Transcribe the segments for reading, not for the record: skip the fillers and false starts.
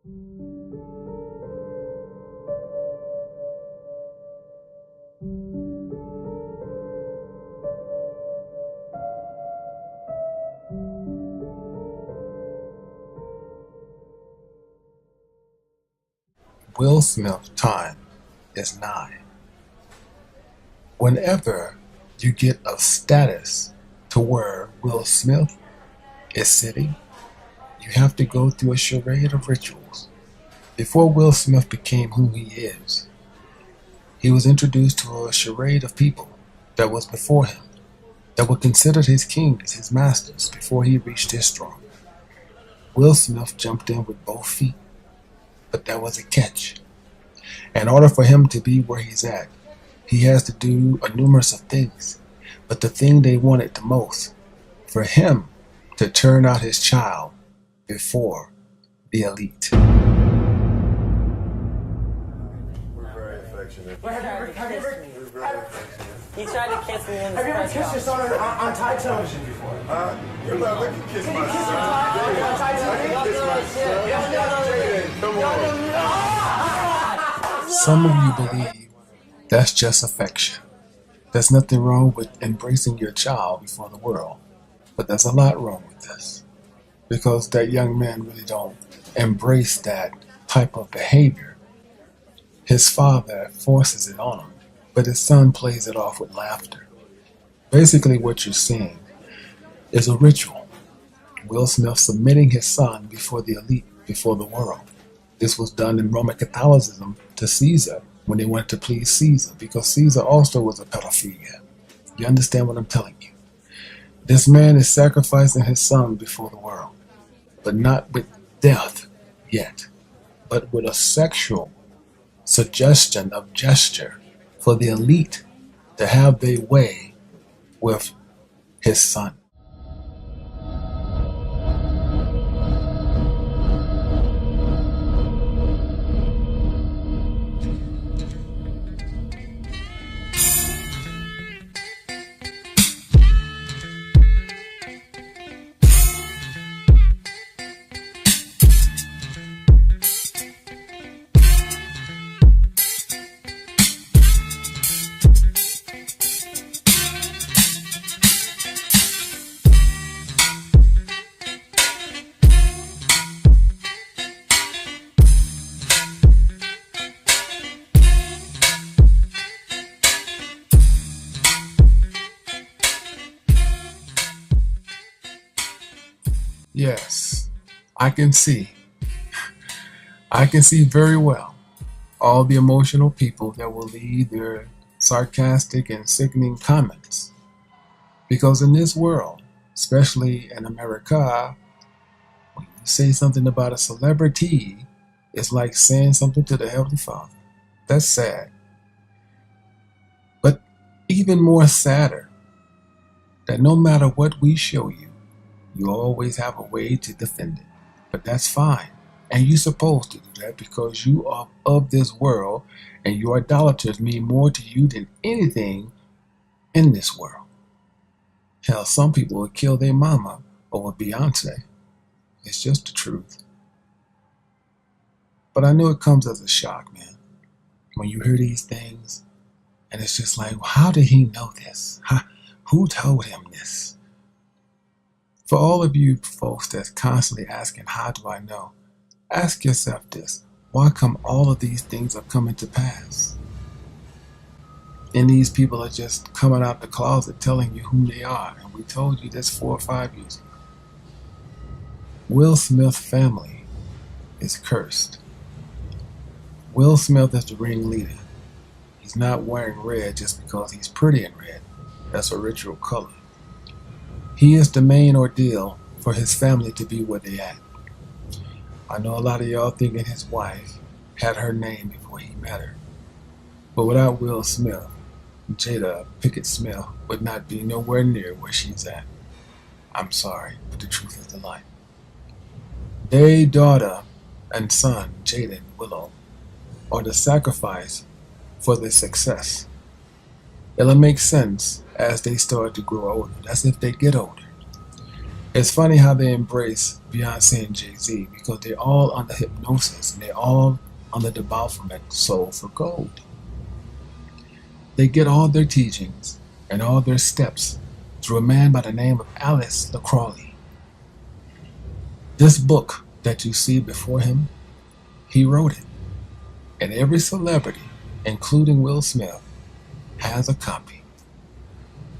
Will Smith's time is nigh. Whenever you get a status to where Will Smith is sitting, you have to go through a charade of rituals. Before Will Smith became who he is, he was introduced to a charade of people that was before him, that were considered his kings, his masters, before he reached his throne. Will Smith jumped in with both feet, but there was a catch. In order for him to be where he's at, he has to do a numerous of things. But the thing they wanted the most, for him to turn out his child before the elite. We're very affectionate. He tried to kiss me in the Have you ever kissed your son on Thai television before? You're not looking to kiss my kiss son. him on Thai television? Come on. Some of you believe that's just affection. There's nothing wrong with embracing your child before the world. But there's a lot wrong with this. Because that young man really don't embrace that type of behavior. His father forces it on him, but his son plays it off with laughter. Basically what you're seeing is a ritual. Will Smith submitting his son before the elite, before the world. This was done in Roman Catholicism to Caesar when they wanted to please Caesar, because Caesar also was a pedophilia. You understand what I'm telling you? This man is sacrificing his son before the world, but not with death yet, but with a sexual suggestion of gesture for the elite to have their way with his son. Yes, I can see very well all the emotional people that will leave their sarcastic and sickening comments. Because in this world, especially in America, when you say something about a celebrity, it's like saying something to the Heavenly Father. That's sad. But even more sadder, that no matter what we show you, you always have a way to defend it. But that's fine. And you're supposed to do that because you are of this world and your idolaters mean more to you than anything in this world. Hell, some people would kill their mama over Beyonce. It's just the truth. But I know it comes as a shock, man. When you hear these things, and it's just like, well, how did he know this? Who told him this? For all of you folks that's constantly asking, how do I know? Ask yourself this. Why come all of these things are coming to pass? And these people are just coming out the closet telling you who they are. And we told you this 4 or 5 years ago. Will Smith's family is cursed. Will Smith is the ringleader. He's not wearing red just because he's pretty in red. That's a ritual color. He is the main ordeal for his family to be where they at. I know a lot of y'all thinking his wife had her name before he met her. But without Will Smith, Jada Pinkett Smith would not be nowhere near where she's at. I'm sorry, but the truth is the light. Their daughter and son, Jaden Willow, are the sacrifice for their success. It'll make sense as they start to grow older. That's if they get older. It's funny how they embrace Beyonce and Jay-Z because they're all under hypnosis and they're all under the Baphomet Soul for Gold. They get all their teachings and all their steps through a man by the name of Alice Crawley. This book that you see before him, he wrote it. And every celebrity, including Will Smith, has a copy.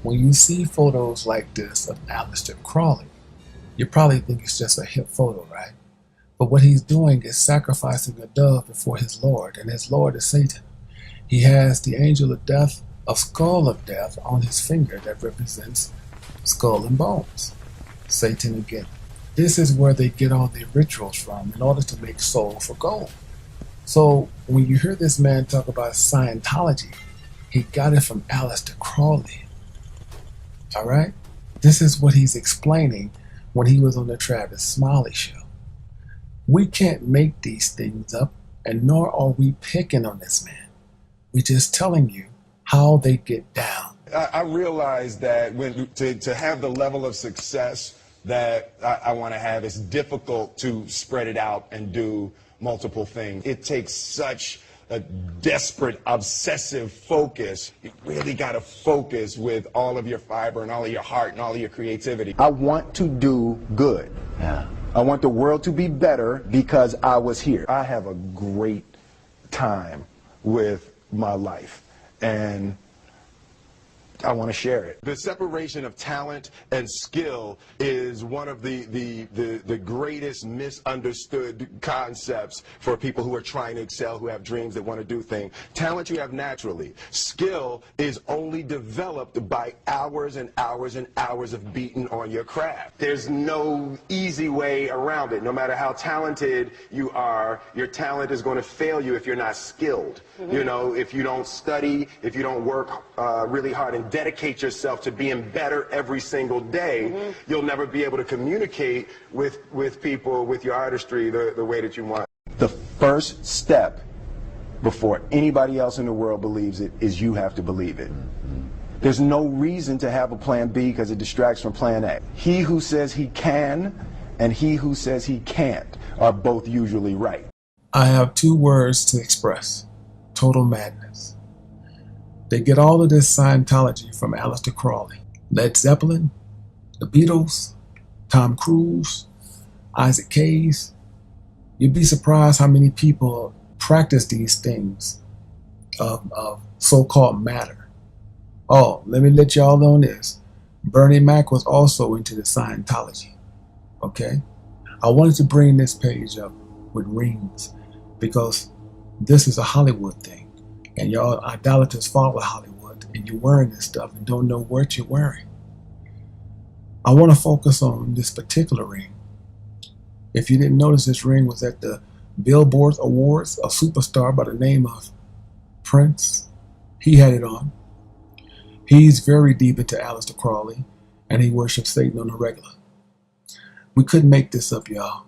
When you see photos like this of Aleister Crowley, you probably think it's just a hip photo, right? But what he's doing is sacrificing a dove before his Lord, and his Lord is Satan. He has the angel of death, a skull of death, on his finger that represents skull and bones. Satan again. This is where they get all their rituals from in order to make soul for gold. So when you hear this man talk about Scientology, he got it from Aleister Crowley. All right? This is what he's explaining when he was on the Travis Smiley show. We can't make these things up, and nor are we picking on this man. We're just telling you how they get down. I realize that to have the level of success that I want to have, it's difficult to spread it out and do multiple things. It takes such a desperate, obsessive focus. You really got to focus with all of your fiber and all of your heart and all of your creativity. I want to do good. Yeah. I want the world to be better because I was here. I have a great time with my life, and I want to share it. The separation of talent and skill is one of the greatest misunderstood concepts for people who are trying to excel, who have dreams, that want to do things. Talent you have naturally. Skill is only developed by hours and hours and hours of beating on your craft. There's no easy way around it. No matter how talented you are, your talent is going to fail you if you're not skilled. You know, if you don't study, if you don't work really hard and dedicate yourself to being better every single day, you'll never be able to communicate with people, with your artistry, the way that you want. The first step before anybody else in the world believes it is you have to believe it. There's no reason to have a plan B because it distracts from plan A. He who says he can and he who says he can't are both usually right. I have two words to express: total madness. They get all of this Scientology from Aleister Crowley. Led Zeppelin, the Beatles, Tom Cruise, Isaac Hayes. You'd be surprised how many people practice these things of so-called matter. Oh, let me let y'all know this. Bernie Mac was also into the Scientology. Okay? I wanted to bring this page up with rings because this is a Hollywood thing. And y'all idolaters follow Hollywood, and you're wearing this stuff and don't know what you're wearing. I want to focus on this particular ring. If you didn't notice, this ring was at the Billboard Awards. A superstar by the name of Prince, he had it on. He's very deep into Aleister Crowley, and he worships Satan on the regular. We couldn't make this up, y'all.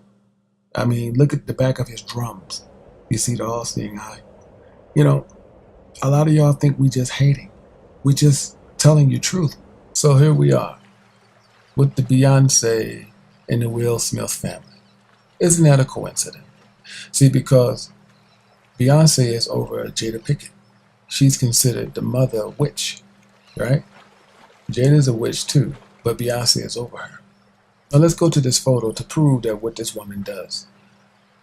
I mean, look at the back of his drums. You see the all-seeing eye. You know, a lot of y'all think we just hating. We just telling you truth. So here we are with the Beyonce and the Will Smith family. Isn't that a coincidence? See, because Beyonce is over Jada Pinkett. She's considered the mother witch, right? Jada's a witch too, but Beyonce is over her. Now let's go to this photo to prove that what this woman does.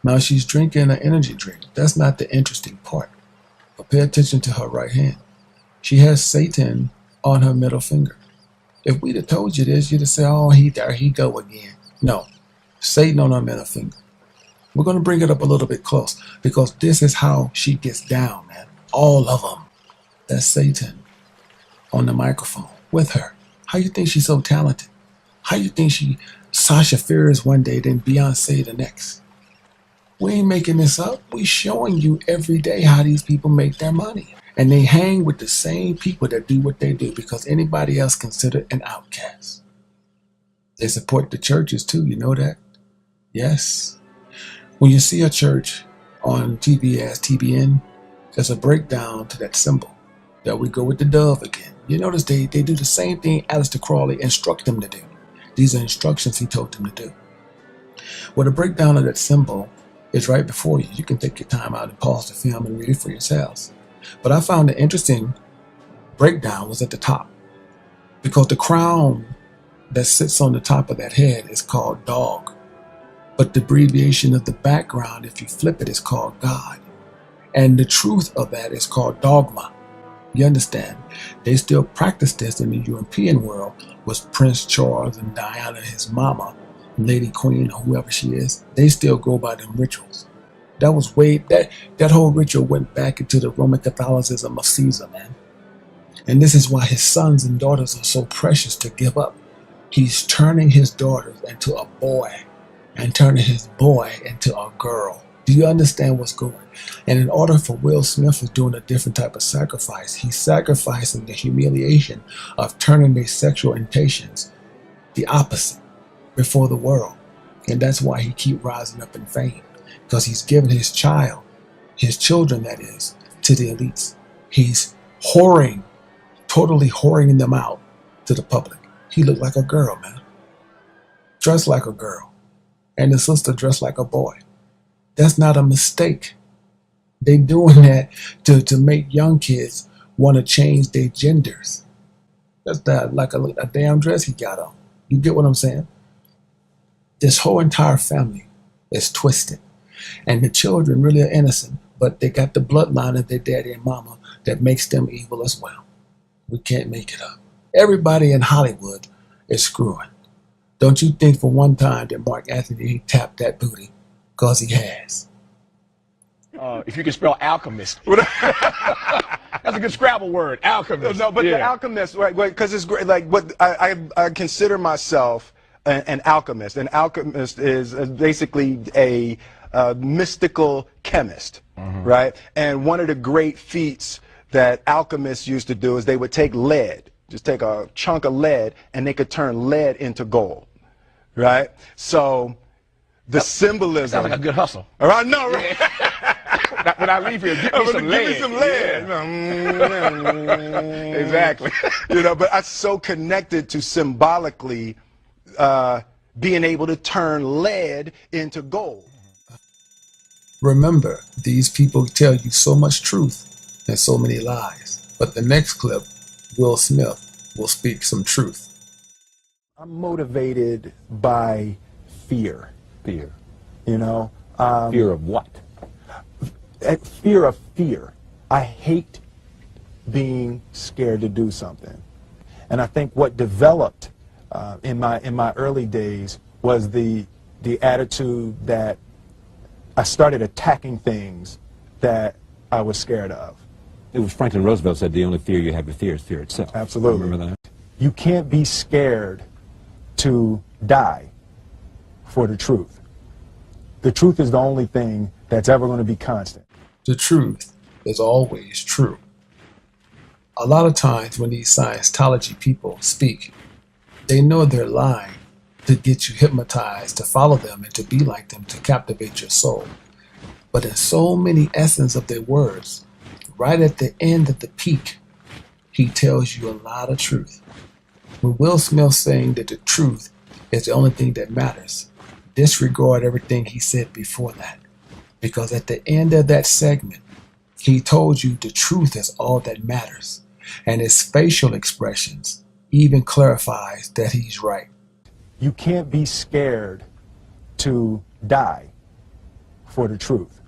Now she's drinking an energy drink. That's not the interesting part. But pay attention to her right hand. She has Satan on her middle finger. If we'd have told you this, you'd have said, oh, there he go again. No, Satan on her middle finger. We're going to bring it up a little bit close because this is how she gets down, man. All of them. That's Satan on the microphone with her. How you think she's so talented? How you think she Sasha Fierce one day, then Beyonce the next? We ain't making this up. We showing you every day how these people make their money. And they hang with the same people that do what they do because anybody else considered an outcast. They support the churches too, you know that? Yes. When you see a church on TV as TBN, there's a breakdown to that symbol. There we go with the dove again. You notice they do the same thing Aleister Crowley instruct them to do. These are instructions he told them to do. Well, the breakdown of that symbol is right before you. You can take your time out and pause the film and read it for yourselves. But I found the interesting breakdown was at the top, because the crown that sits on the top of that head is called dog. But the abbreviation of the background, if you flip it, is called God. And the truth of that is called dogma. You understand? They still practice this in the European world with Prince Charles and Diana, his mama, Lady Queen, or whoever she is. They still go by them rituals. That was that whole ritual went back into the Roman Catholicism of Caesar, man. And this is why his sons and daughters are so precious to give up. He's turning his daughters into a boy and turning his boy into a girl. Do you understand what's going on? And in order for Will Smith was doing a different type of sacrifice. He's sacrificing the humiliation of turning their sexual intentions the opposite before the world. And that's why he keep rising up in fame, because he's given his children that is, to the elites. He's totally whoring them out to the public. He looked like a girl, man. Dressed like a girl. And his sister dressed like a boy. That's not a mistake. They doing that to make young kids want to change their genders. That's not like a damn dress he got on. You get what I'm saying? This whole entire family is twisted. And the children really are innocent, but they got the bloodline of their daddy and mama that makes them evil as well. We can't make it up. Everybody in Hollywood is screwing. Don't you think for one time that Mark Anthony he tapped that booty? Because he has. If you can spell alchemist. That's a good Scrabble word, alchemist. No, but the alchemist, right? Because it's great. Like, what I consider myself an alchemist. An alchemist is basically a mystical chemist, right? And one of the great feats that alchemists used to do is they would take lead, just take a chunk of lead, and they could turn lead into gold, right? So the symbolism. Sounds like a good hustle. All right, no, right? When I leave here, give me some lead. Give me some lead. Yeah. Exactly. You know, but I'm so connected to symbolically being able to turn lead into gold. Remember, these people tell you so much truth and so many lies. But the next clip, Will Smith will speak some truth. I'm motivated by fear. Fear. You know? Fear of what? Fear of fear. I hate being scared to do something. And I think what developed in my early days was the attitude that I started attacking things that I was scared of. It was Franklin Roosevelt said the only fear you have to fear is fear itself. Absolutely. Remember that? You can't be scared to die for the truth. The truth is the only thing that's ever going to be constant. The truth is always true. A lot of times when these Scientology people speak, they know they're lying to get you hypnotized, to follow them and to be like them, to captivate your soul. But in so many essence of their words, right at the end of the peak, he tells you a lot of truth. When Will Smith saying that the truth is the only thing that matters, disregard everything he said before that. Because at the end of that segment, he told you the truth is all that matters. And his facial expressions even clarifies that he's right. You can't be scared to die for the truth.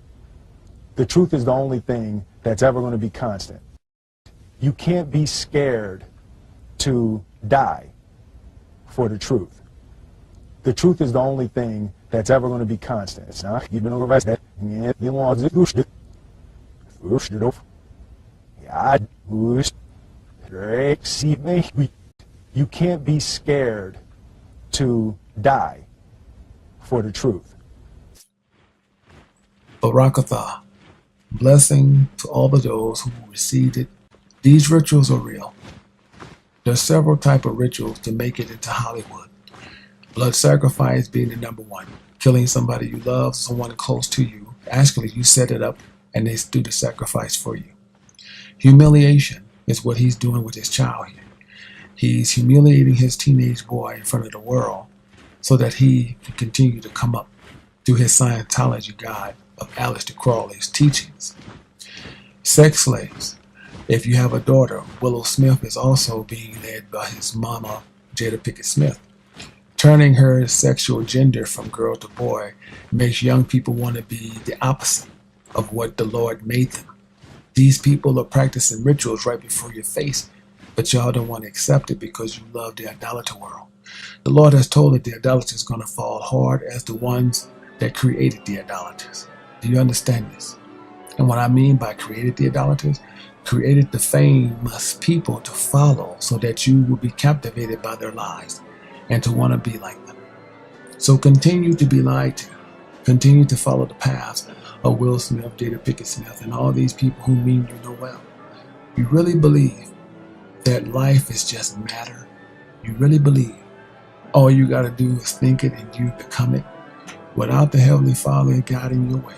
The truth is the only thing that's ever going to be constant. You can't be scared to die for the truth. The truth is the only thing that's ever going to be constant. It's not even over that. You can't be scared to die for the truth. Barakatah, blessing to all of those who received it. These rituals are real. There's several types of rituals to make it into Hollywood. Blood sacrifice being the number one. Killing somebody you love, someone close to you. Actually, you set it up and they do the sacrifice for you. Humiliation is what he's doing with his child here. He's humiliating his teenage boy in front of the world so that he can continue to come up through his Scientology guide of Aleister Crowley's teachings. Sex slaves. If you have a daughter, Willow Smith is also being led by his mama, Jada Pinkett Smith. Turning her sexual gender from girl to boy makes young people want to be the opposite of what the Lord made them. These people are practicing rituals right before your face, but y'all don't want to accept it because you love the idolater world. The Lord has told that the idolaters is going to fall hard as the ones that created the idolaters. Do you understand this? And what I mean by created the idolaters, created the famous people to follow so that you will be captivated by their lies and to want to be like them. So continue to be lied to. Continue to follow the paths of Will Smith, Jada Pinkett Smith, and all these people who mean you no well. You really believe that life is just matter? You really believe all you got to do is think it and you become it? Without the Heavenly Father guiding your way,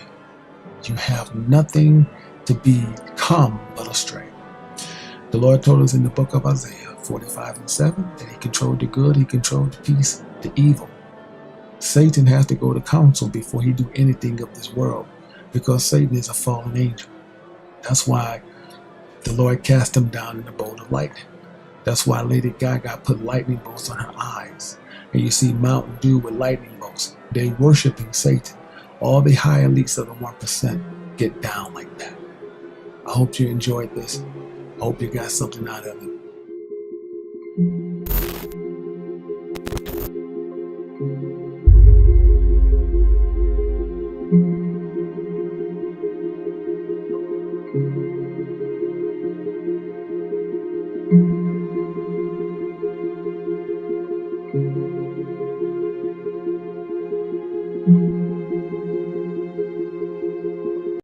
you have nothing to become but astray. The Lord told us in the book of Isaiah 45:7 that he controlled the good, he controlled the peace, the evil. Satan has to go to council before he do anything of this world because Satan is a fallen angel. That's why the Lord cast him down in a bolt of lightning. That's why Lady Gaga put lightning bolts on her eyes. And you see Mountain Dew with lightning bolts. They worshiping Satan. All the high elites of the 1% get down like that. I hope you enjoyed this. I hope you got something out of it.